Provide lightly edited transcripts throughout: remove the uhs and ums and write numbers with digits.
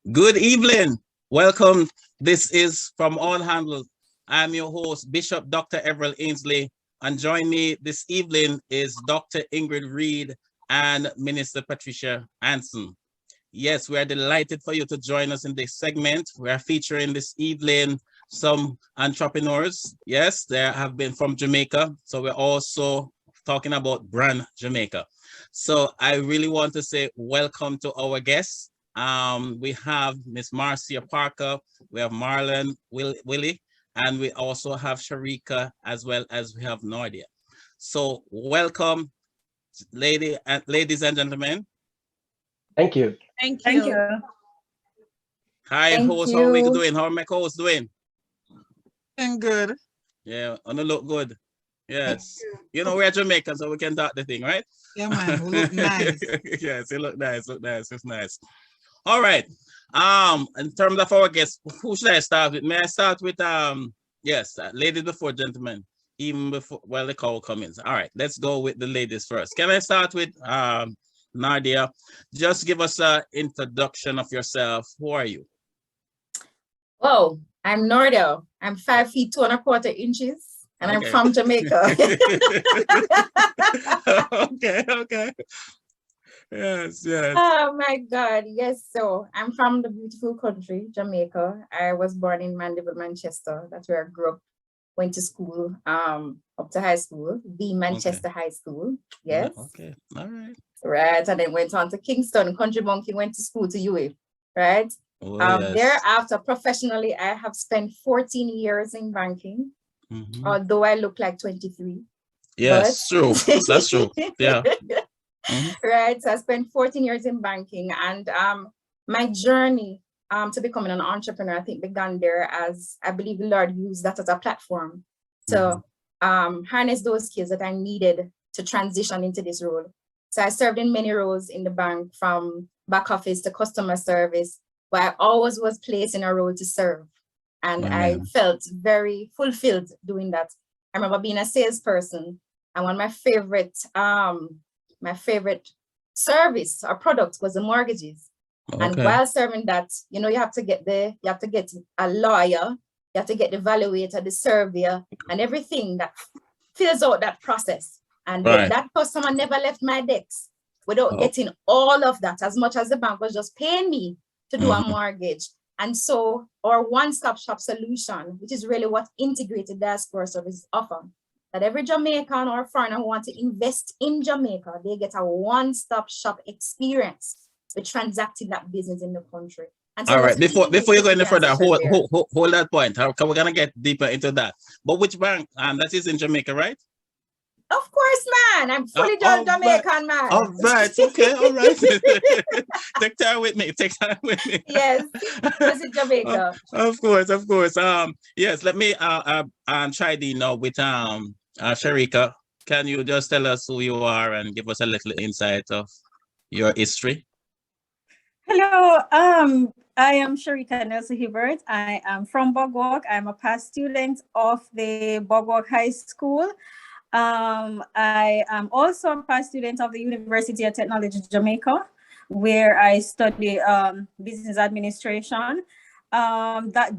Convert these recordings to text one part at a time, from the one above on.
Good evening. Welcome. This is From All Handles. I'm your host, Bishop Dr. Everett Ainsley, and join me this evening is Dr. Ingrid Reed and Minister Patricia Anson. Yes, we are delighted for you to join us in this segment. We are featuring this evening some entrepreneurs. Yes, they have been from Jamaica. So we're also talking about Brand Jamaica. So I really want to say welcome to our guests. We have Miss Marcia Parker, we have Marlon Willie, and we also have Sharika, as well as we have Nordia. So welcome, ladies and gentlemen. Thank you. Thank Thank you. you. Hi, Thank host. How are we you. doing? How are my co-hosts doing? Doing good. Yeah, on the look good. Yes. You know, we're Jamaican, so we can talk the thing, right? Yeah, man. We look nice. Yes, it look nice. Look nice. It's nice. All right. In terms of our guests, who should I start with? May I start with yes, ladies before gentlemen, even before the call comes. All right, let's go with the ladies first. Can I start with Nadia? Just give us an introduction of yourself. Who are you? Oh, I'm Nordo. I'm 5 feet 2¼ inches, and I'm from Jamaica. Okay. Yes. Oh my God, yes. So I'm from the beautiful country, Jamaica. I was born in Mandeville, Manchester. That's where I grew up. Went to school, up to high school, the Manchester High School. Yes. Okay. All right. Right. And then went on to Kingston. Country Monkey went to school to UA. Right. Oh, yes. Thereafter, professionally, I have spent 14 years in banking, although I look like 23. Yes, true. That's true. Yeah. Right. So I spent 14 years in banking, and my journey to becoming an entrepreneur, I think, began there, as I believe the Lord used that as a platform to harness those skills that I needed to transition into this role. So I served in many roles in the bank, from back office to customer service, but I always was placed in a role to serve. And I felt very fulfilled doing that. I remember being a salesperson, and one of my favorite service or product was the mortgages. And while serving that, you have to get a lawyer, you have to get the evaluator, the surveyor, and everything that fills out that process. And that customer never left my decks without getting all of that, as much as the bank was just paying me to do a mortgage. And so our one-stop shop solution, which is really what integrated diaspora services offer, that every Jamaican or foreigner who wants to invest in Jamaica, they get a one-stop shop experience with transacting that business in the country. And so all right, before you go any further, hold that point. We're gonna get deeper into that. But which bank? That is in Jamaica, right? Of course, man. I'm fully Jamaican, man. All right. Okay. All right. Take time with me. Yes. Visit Jamaica. Of course. Yes. Let me try the now with Sharika. Can you just tell us who you are and give us a little insight of your history? Hello. I am Sharika Nelson Hibbert. I am from Bogwalk. I'm a past student of the Bogwalk High School. I am also a past student of the University of Technology Jamaica, where I study business administration. That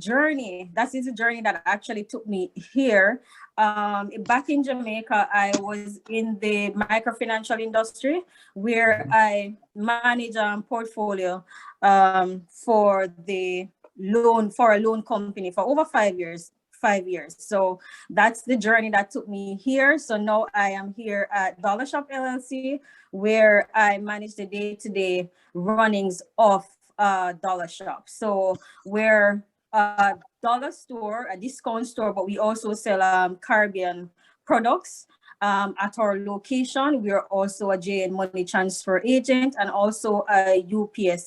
is a journey that actually took me here. Back in Jamaica, I was in the microfinancial industry, where I manage a portfolio for a loan company for over 5 years. So that's the journey that took me here. So now I am here at Dollar Shop LLC, where I manage the day-to-day runnings of Dollar Shop. So we're a dollar store, a discount store, but we also sell Caribbean products. At our location, we are also a JN money transfer agent and also a UPS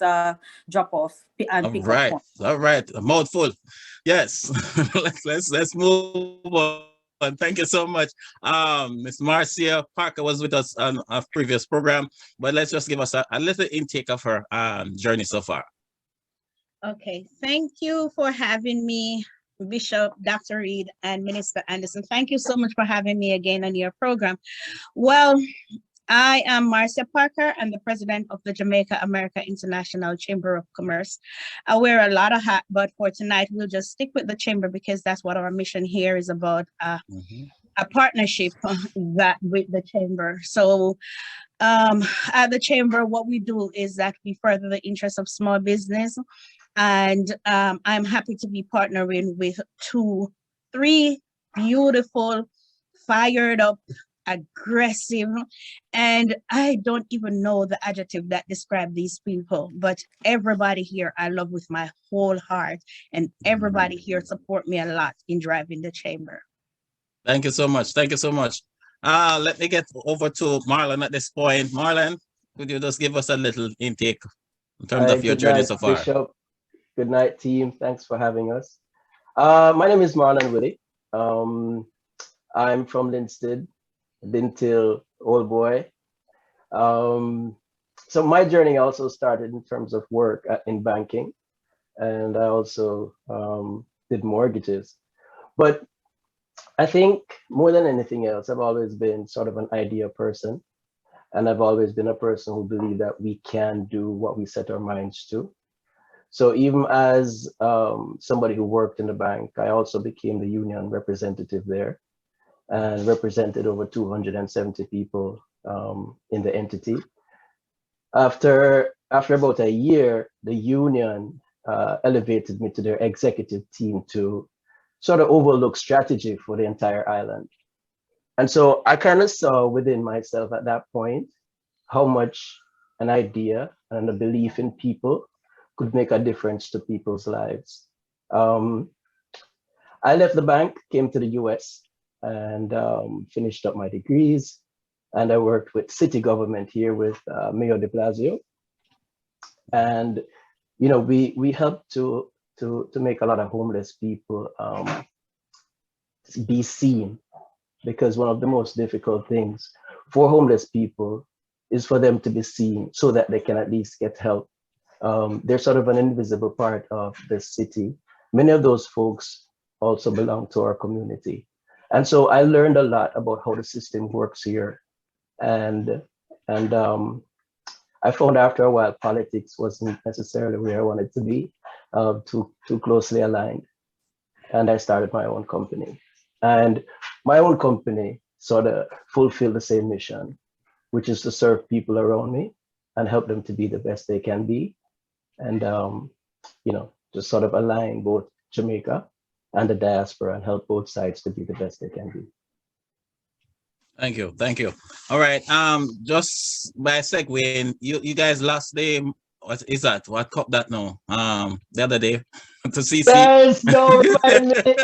drop-off and pick-up. All right, a mouthful. Yes, let's move on. Thank you so much. Miss Marcia Parker was with us on a previous program, but let's just give us a little intake of her journey so far. Okay, thank you for having me, Bishop Dr. Reed and Minister Anderson. Thank you so much for having me again on your program. Well, I am Marcia Parker. I'm the president of the Jamaica America International Chamber of Commerce. I wear a lot of hats, but for tonight, we'll just stick with the chamber because that's what our mission here is about, a partnership that with the chamber. So at the chamber, what we do is that we further the interests of small business. And I'm happy to be partnering with three beautiful, fired up, aggressive, and I don't even know the adjective that describe these people, but everybody here I love with my whole heart, and everybody here support me a lot in driving the chamber. Thank you so much. Thank you so much. Let me get over to Marlon at this point. Marlon, could you just give us a little intake in terms of your journey so far? Bishop. Good night, team. Thanks for having us. My name is Marlon Willie. I'm from Linstead, been till old boy. So my journey also started in terms of work in banking, and I also did mortgages. But I think more than anything else, I've always been sort of an idea person, and I've always been a person who believed that we can do what we set our minds to. So even as somebody who worked in the bank, I also became the union representative there and represented over 270 people in the entity. After about a year, the union elevated me to their executive team to sort of overlook strategy for the entire island. And so I kind of saw within myself at that point how much an idea and a belief in people could make a difference to people's lives. I left the bank, came to the US, and finished up my degrees. And I worked with city government here with Mayor de Blasio. And you know, we helped to make a lot of homeless people be seen, because one of the most difficult things for homeless people is for them to be seen so that they can at least get help. They're sort of an invisible part of the city. Many of those folks also belong to our community. And so I learned a lot about how the system works here. And I found after a while, politics wasn't necessarily where I wanted to be, too closely aligned. And I started my own company. And my own company sort of fulfilled the same mission, which is to serve people around me and help them to be the best they can be. And, you know, just sort of align both Jamaica and the diaspora and help both sides to be the best they can be. Thank you. Thank you. All right. Just by segueing, you guys last day, what is that? What cup that now? The other day to CC. There's no remind me.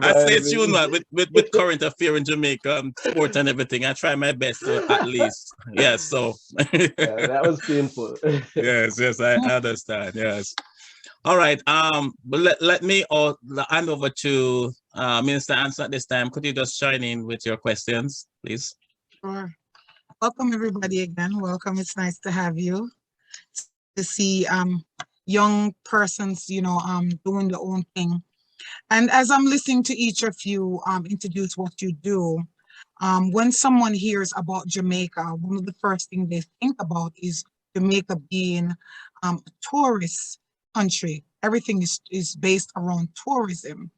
I stay tuned with current affair in Jamaica, sport and everything. I try my best to at least. Yes, so yeah, that was painful. yes, I understand. Yes. All right. But let me hand over to Minister Answer at this time. Could you just chime in with your questions, please? Sure. Welcome everybody again. Welcome. It's nice to have you. To see young persons, you know, doing their own thing. And as I'm listening to each of you introduce what you do, when someone hears about Jamaica, one of the first things they think about is Jamaica being a tourist country. Everything is based around tourism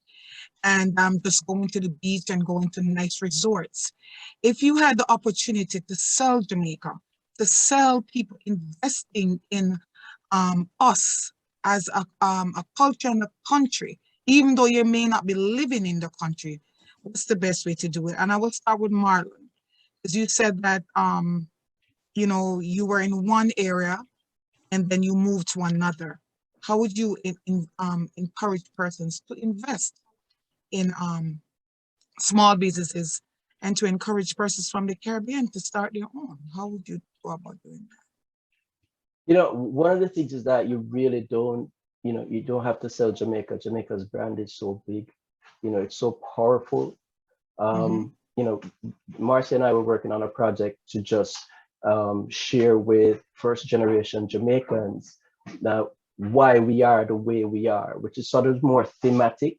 and just going to the beach and going to nice resorts. If you had the opportunity to sell Jamaica, to sell people investing in us as a culture and a country, even though you may not be living in the country, what's the best way to do it? And I will start with Marlon, because you said that, you know, you were in one area and then you moved to another. How would you encourage persons to invest in small businesses and to encourage persons from the Caribbean to start their own? How would you go about doing that? You know, one of the things is that you really don't, you know, you don't have to sell Jamaica. Jamaica's brand is so big, you know, it's so powerful. You know, Marcia and I were working on a project to just share with first generation Jamaicans now why we are the way we are, which is sort of more thematic.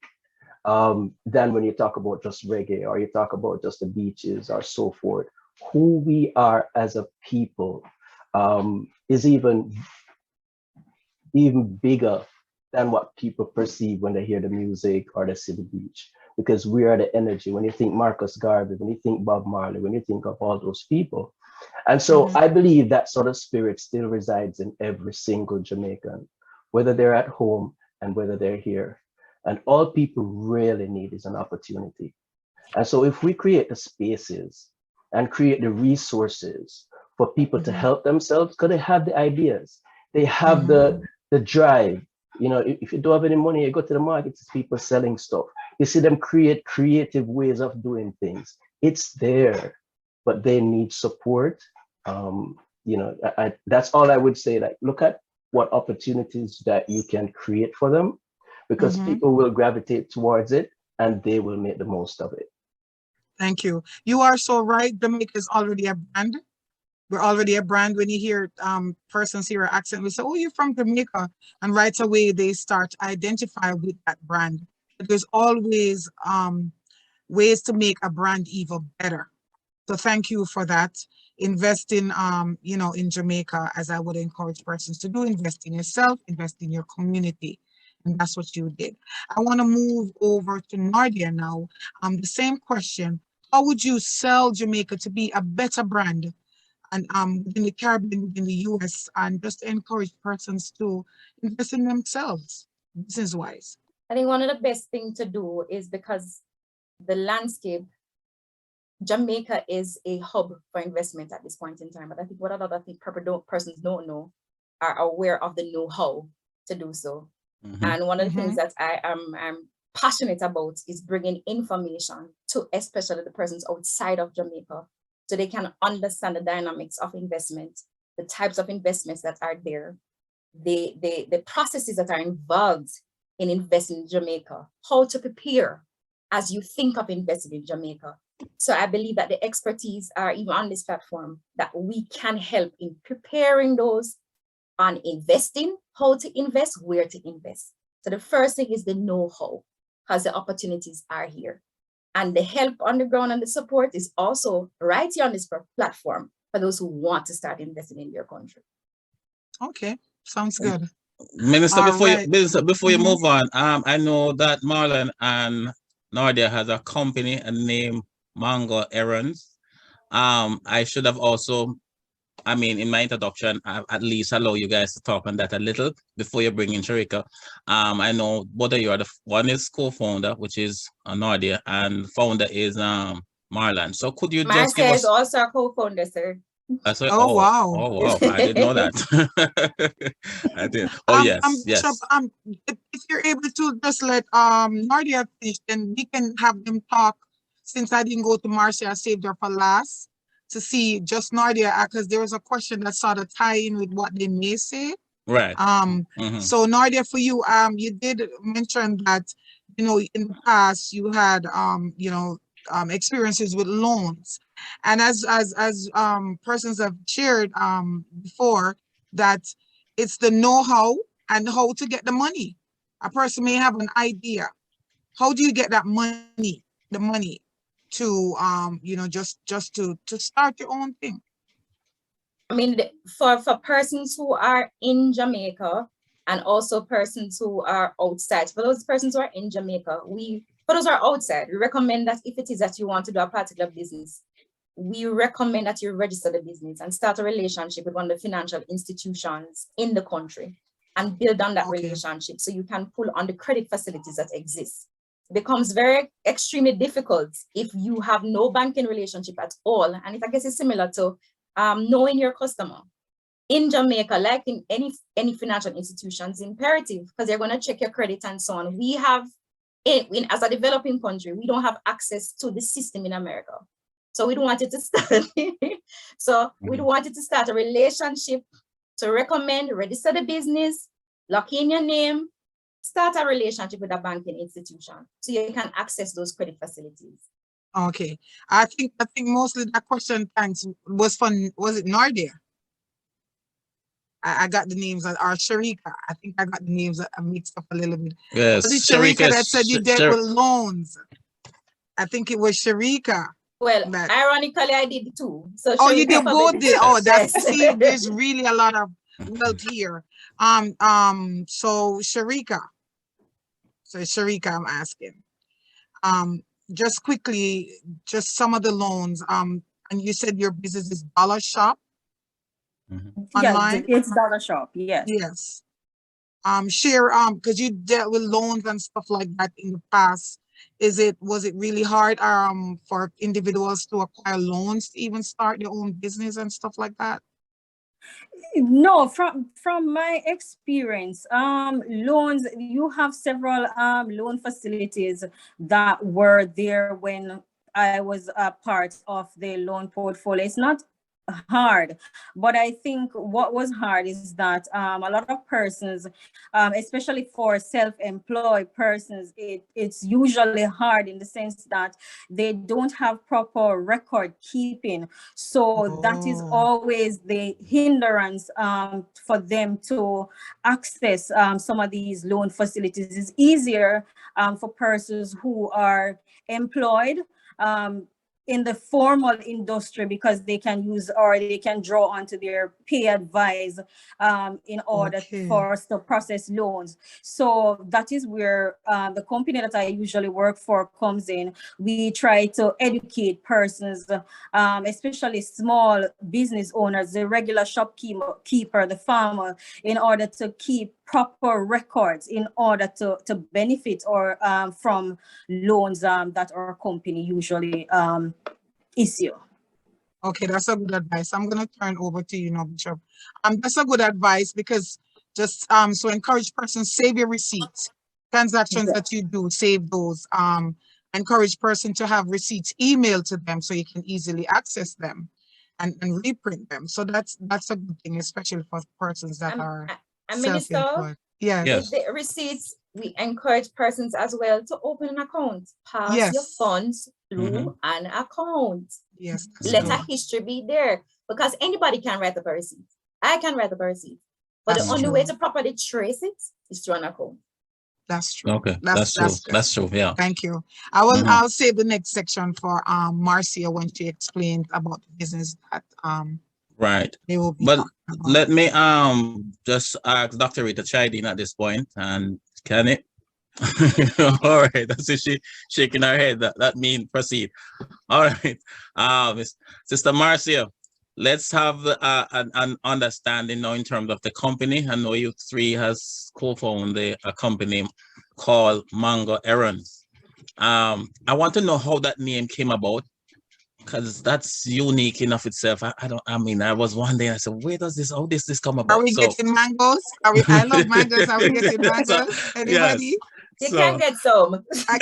than when you talk about just reggae or you talk about just the beaches or so forth. Who we are as a people is even bigger than what people perceive when they hear the music or they see the beach. Because we are the energy. When you think Marcus Garvey, when you think Bob Marley, when you think of all those people. And so I believe that sort of spirit still resides in every single Jamaican, whether they're at home and whether they're here. And all people really need is an opportunity. And so if we create the spaces and create the resources for people to help themselves, because they have the ideas, they have the drive. You know, if you don't have any money, you go to the market, it's people selling stuff. You see them create creative ways of doing things. It's there, but they need support. You know, that's all I would say. Like, look at what opportunities that you can create for them, because people will gravitate towards it and they will make the most of it. Thank you. You are so right. Jamaica is already a brand. We're already a brand. When you hear persons hear our accent, we say, oh, you're from Jamaica. And right away, they start to identify with that brand. But there's always ways to make a brand even better. So thank you for that. Invest in, you know, in Jamaica, as I would encourage persons to do. Invest in yourself, invest in your community. And that's what you did. I want to move over to Nardia now. The same question. How would you sell Jamaica to be a better brand and in the Caribbean, in the US, and just encourage persons to invest in themselves, business-wise? I think one of the best things to do is, because the landscape, Jamaica is a hub for investment at this point in time. But I think what a lot of persons don't know are aware of the know-how to do so. And one of the things that I'm passionate about is bringing information to especially the persons outside of Jamaica, so they can understand the dynamics of investment, the types of investments that are there, the processes that are involved in investing in Jamaica, how to prepare as you think of investing in Jamaica. So I believe that the expertise are even on this platform, that we can help in preparing those on investing, how to invest, where to invest. So the first thing is the know-how, because the opportunities are here. And the help on the ground and the support is also right here on this platform for those who want to start investing in their country. Okay, sounds good. Minister, before you move on, I know that Marlon and Nardia has a company named Mango Errands. I should have also, I mean, in my introduction, at least allow you guys to talk on that a little before you bring in Sharika. I know both of you are one is co-founder, which is Nardia, and founder is Marlon. So could you just give us... is also a co-founder, sir. Wow. Oh, wow. I didn't know that. I did. Oh, yes. Bishop, if you're able to just let Nardia finish, then we can have them talk. Since I didn't go to Marcia, I saved her for last to see just Nardia, because there was a question that sort of tie in with what they may say. Right. So Nardia, for you, you did mention that, you know, in the past you had, you know, experiences with loans, and as persons have shared before, that it's the know-how and how to get the money. A person may have an idea. How do you get that money, the money to you know, just to start your own thing? I mean, for persons who are in Jamaica and also persons who are outside, for those persons who are in Jamaica, for those who are outside, we recommend that if it is that you want to do a particular business, we recommend that you register the business and start a relationship with one of the financial institutions in the country and build on that relationship, so you can pull on the credit facilities that exist. It becomes very extremely difficult if you have no banking relationship at all. And I guess it's similar to knowing your customer. In Jamaica, like in any financial institutions, imperative, because they're going to check your credit and so on. We have, as a developing country, we don't have access to the system in America. So we don't want it to start. We don't want it to start a relationship, to recommend, register the business, lock in your name, start a relationship with a banking institution so you can access those credit facilities. Okay, I think mostly that question, thanks, was it Nardia? I got the names, or Sharika. I think I got the names mixed up a little bit. Yes, Was it Sharika that said you dealt with loans? I think it was Sharika. Well, ironically, I did too. So oh, you did both did. Oh, that's yes. see, there's really a lot of wealth here. So Sharika. So Sharika, I'm asking. Just quickly, just some of the loans. And you said your business is Dollar Shop. Online? Yeah, it's Dollar Shop. Yes. Yes. Share because you dealt with loans and stuff like that in the past. Was it really hard for individuals to acquire loans to even start their own business and stuff like that? No, from my experience, loans, you have several loan facilities that were there when I was a part of the loan portfolio. It's not hard, but I think what was hard is that a lot of persons, especially for self-employed persons, it's usually hard in the sense that they don't have proper record keeping. So that is always the hindrance for them to access some of these loan facilities. It's easier for persons who are employed in the formal industry because they can use or they can draw onto their pay advise in order for us to process loans. So that is where the company that I usually work for comes in. We try to educate persons, especially small business owners, the regular shopkeeper, the farmer, in order to keep proper records in order to benefit or from loans that our company usually issue. Okay, that's a good advice. I'm gonna turn over to you now, Bishop. That's a good advice because just so encourage persons, save your receipts. Transactions that you do, save those. Encourage person to have receipts emailed to them so you can easily access them and reprint them. So that's a good thing, especially for persons that are self-employed. Yes. With the receipts, we encourage persons as well to open an account. Pass your funds through an account. Yes. Let a history be there because anybody can write a receipt. I can write a receipt, but the only way to properly trace it is through an account. That's true. Okay, that's true. That's true. Yeah. Thank you. I'll save the next section for Marcia when she explains about the business that right. They will be. But let me just ask Dr. Rita Chiding at this point, and can it? All right, that's it. She shaking her head. That means proceed. All right, Sister Marcia, let's have an understanding now in terms of the company. I know you three has co-founded a company called Mango Errands. I want to know how that name came about, because that's unique enough itself. I was one day I said, where does this, how does this come about? Are we getting mangoes? I love mangoes. Are we getting mangoes? Anybody? You can get some. I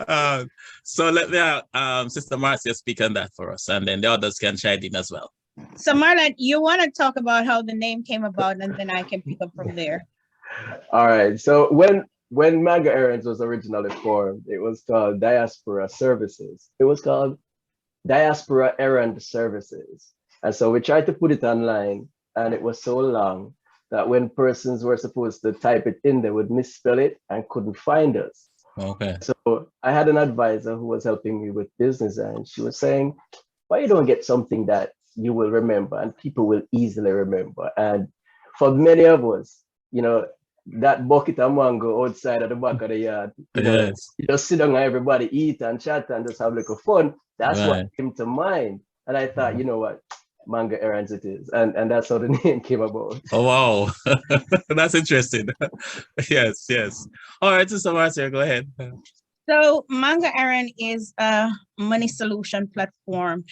can. So let me Sister Marcia speak on that for us, and then the others can chime in as well. So Marlon, you want to talk about how the name came about, and then I can pick up from there. All right. So when Mango Errands was originally formed, it was called Diaspora Services. It was called Diaspora Errand Services. And so we tried to put it online, and it was so long that when persons were supposed to type it in, they would misspell it and couldn't find us. Okay. So I had an advisor who was helping me with business, and she was saying, why you don't get something that you will remember and people will easily remember? And for many of us, that bucket of mango outside at the back of the yard, you just sit down and everybody eat and chat and just have a little fun. That's what came to mind. And I thought, you know what, Mango Errands it is. And that's how the name came about. Oh, wow. That's interesting. Yes. All right, Sister Marcia, go ahead. So Mango Errand is a money solution platform.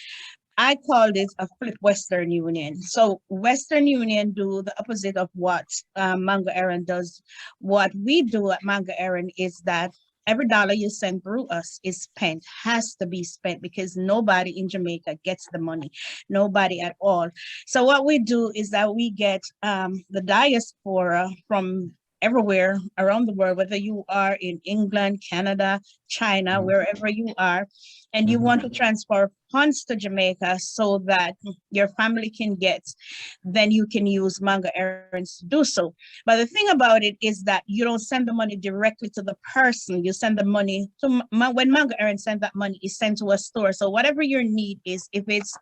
I call this a flip Western Union. So Western Union do the opposite of what Mango Errand does. What we do at Mango Errand is that every dollar you send through us is spent, has to be spent, because nobody in Jamaica gets the money, nobody at all. So what we do is that we get the diaspora from everywhere around the world, whether you are in England, Canada, China, wherever you are, and you want to transfer funds to Jamaica so that your family can get, then you can use Mango Errands to do so. But the thing about it is that you don't send the money directly to the person. You send the money to, when Mango Errands send that money, is sent to a store. So whatever your need is, if it's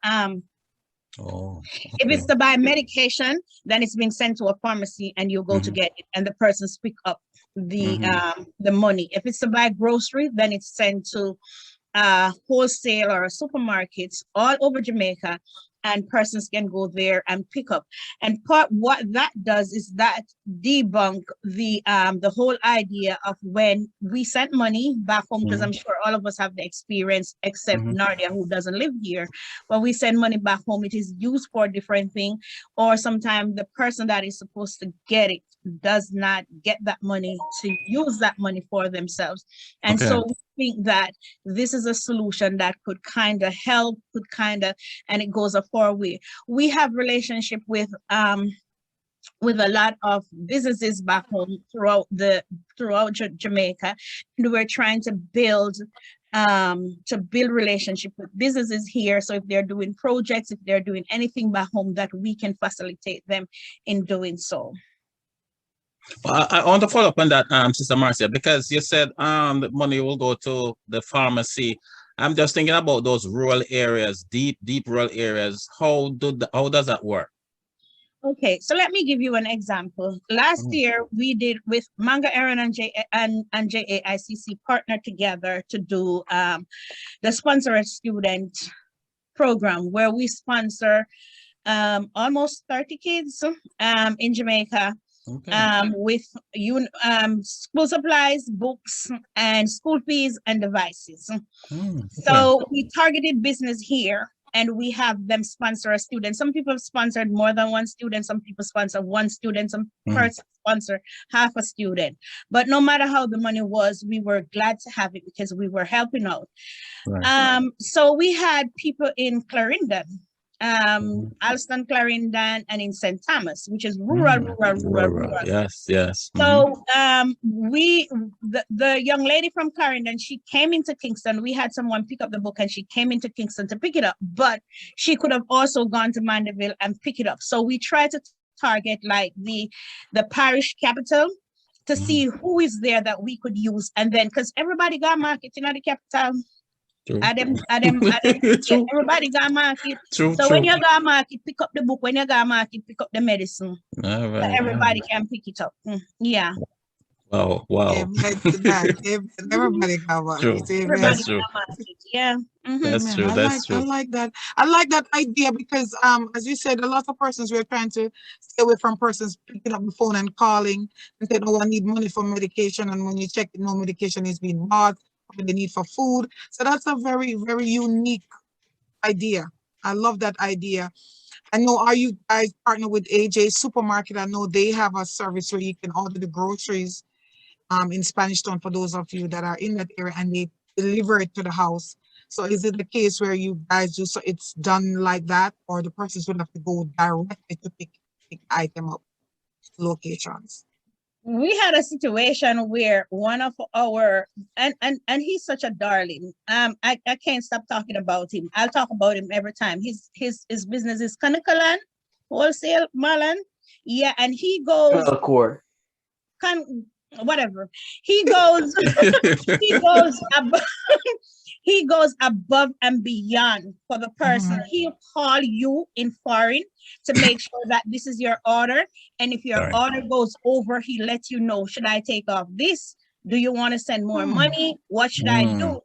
if it's to buy medication, then it's being sent to a pharmacy and you go to get it, and the persons pick up the money. If it's to buy groceries, then it's sent to wholesale or supermarkets all over Jamaica, and persons can go there and pick up. And what that does is that debunk the whole idea of when we send money back home, because I'm sure all of us have the experience, except Nardia, who doesn't live here. When we send money back home, it is used for a different thing, or sometimes the person that is supposed to get it does not get that money to use that money for themselves. And so we think that this is a solution that could kind of help, and it goes a far way. We have relationship with a lot of businesses back home throughout Jamaica, and we're trying to build relationship with businesses here. So if they're doing projects, if they're doing anything back home, that we can facilitate them in doing so. Well, I want to follow up on that, Sister Marcia, because you said the money will go to the pharmacy. I'm just thinking about those rural areas, deep rural areas. How does that work? Okay, so let me give you an example. Last year, we did with Mango Errand and JAICC partnered together to do the Sponsor a Student program, where we sponsor almost 30 kids in Jamaica. With school supplies, books, and school fees and devices. So we targeted business here, and we have them sponsor a student. Some people have sponsored more than one student. Some people sponsor one student. Some person sponsor half a student. But no matter how the money was, we were glad to have it because we were helping out. So we had people in Clarendon, Alston, Clarendon, and in St. Thomas, which is rural. Yes. So the young lady from Clarendon, she came into Kingston. We had someone pick up the book, and she came into Kingston to pick it up, but she could have also gone to Mandeville and pick it up. So we try to target like the parish capital to see who is there that we could use, and then because everybody got market in the capital. Everybody got market. When you got market, pick up the book. When you got market, pick up the medicine. Everybody can pick it up. Yeah. Wow. Everybody got market. That's true. Yeah. That's true. I like that. I like that idea because, as you said, a lot of persons were trying to stay away from persons picking up the phone and calling and saying, "Oh, I need money for medication," and when you check, no medication is being bought. The need for food. So that's a very, very unique idea. I love that idea. I know, are you guys partner with AJ Supermarket? I know they have a service where you can order the groceries in Spanish Town for those of you that are in that area, and they deliver it to the house. So is it the case where you guys do, so it's done like that, or the persons would have to go directly to pick item up locations? We had a situation where one of our and he's such a darling. I can't stop talking about him. I'll talk about him every time. His business is Kanakalan Wholesale Malan. Yeah, and he goes whatever. He goes he goes above and beyond for the person. He'll call you in foreign to make sure that this is your order. And if your order goes over, he lets you know, should I take off this? Do you want to send more money? What should I do?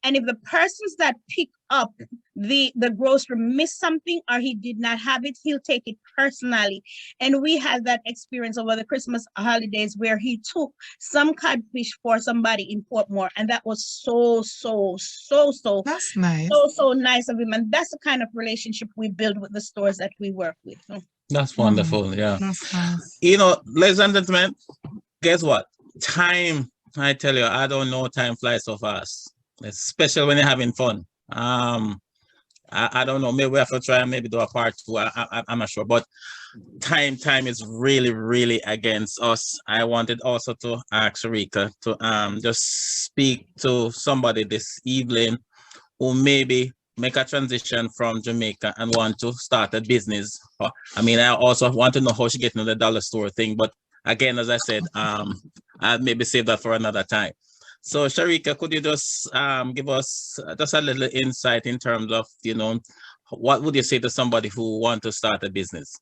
And if the persons that pick up the grocery miss something or he did not have it, he'll take it personally. And we had that experience over the Christmas holidays where he took some codfish for somebody in Portmore, and that was so that's nice. So nice of him. And that's the kind of relationship we build with the stores that we work with. That's wonderful. Yeah. That's nice. You know, ladies and gentlemen, guess what? Time, I tell you, I don't know, time flies so fast, especially when you're having fun. I don't know. Maybe we have to try and maybe do a part 2. I'm not sure, but time is really against us. I wanted also to ask Sharika to just speak to somebody this evening who maybe make a transition from Jamaica and want to start a business. I mean, I also want to know how she get into the dollar store thing, but again, as I said, I'll maybe save that for another time. So Sharika, could you just give us just a little insight in terms of, you know, what would you say to somebody who want to start a business?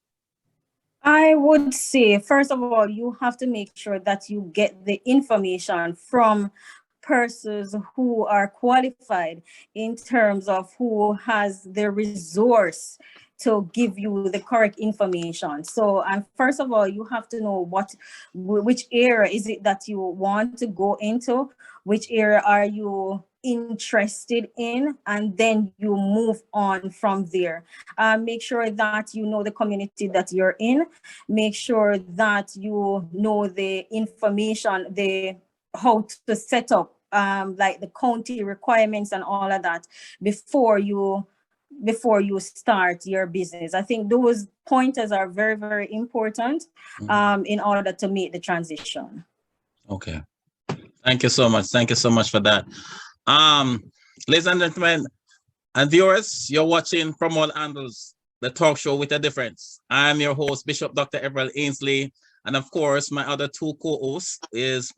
I would say, first of all, you have to make sure that you get the information from persons who are qualified in terms of who has the resource to give you the correct information. So, and first of all, you have to know which area is it that you want to go into, which area are you interested in, and then you move on from there. Make sure that you know the community that you're in. Make sure that you know the information, how to set up like the county requirements and all of that before you start your business. I think those pointers are very important in order to make the transition. Okay. Thank you so much. Thank you so much for that. Ladies and gentlemen and viewers, you're watching From All Angles, the talk show with a difference. I'm your host, Bishop Dr. Everell Ainsley. And of course, my other two co-hosts is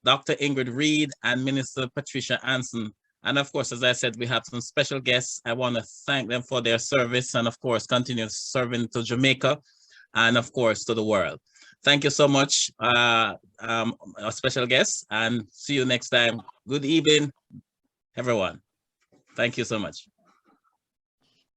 Dr. Ingrid Reed and Minister Patricia Anson. And of course, as I said, we have some special guests. I want to thank them for their service and of course, continue serving to Jamaica and of course, to the world. Thank you so much, our special guests, and see you next time. Good evening, everyone. Thank you so much.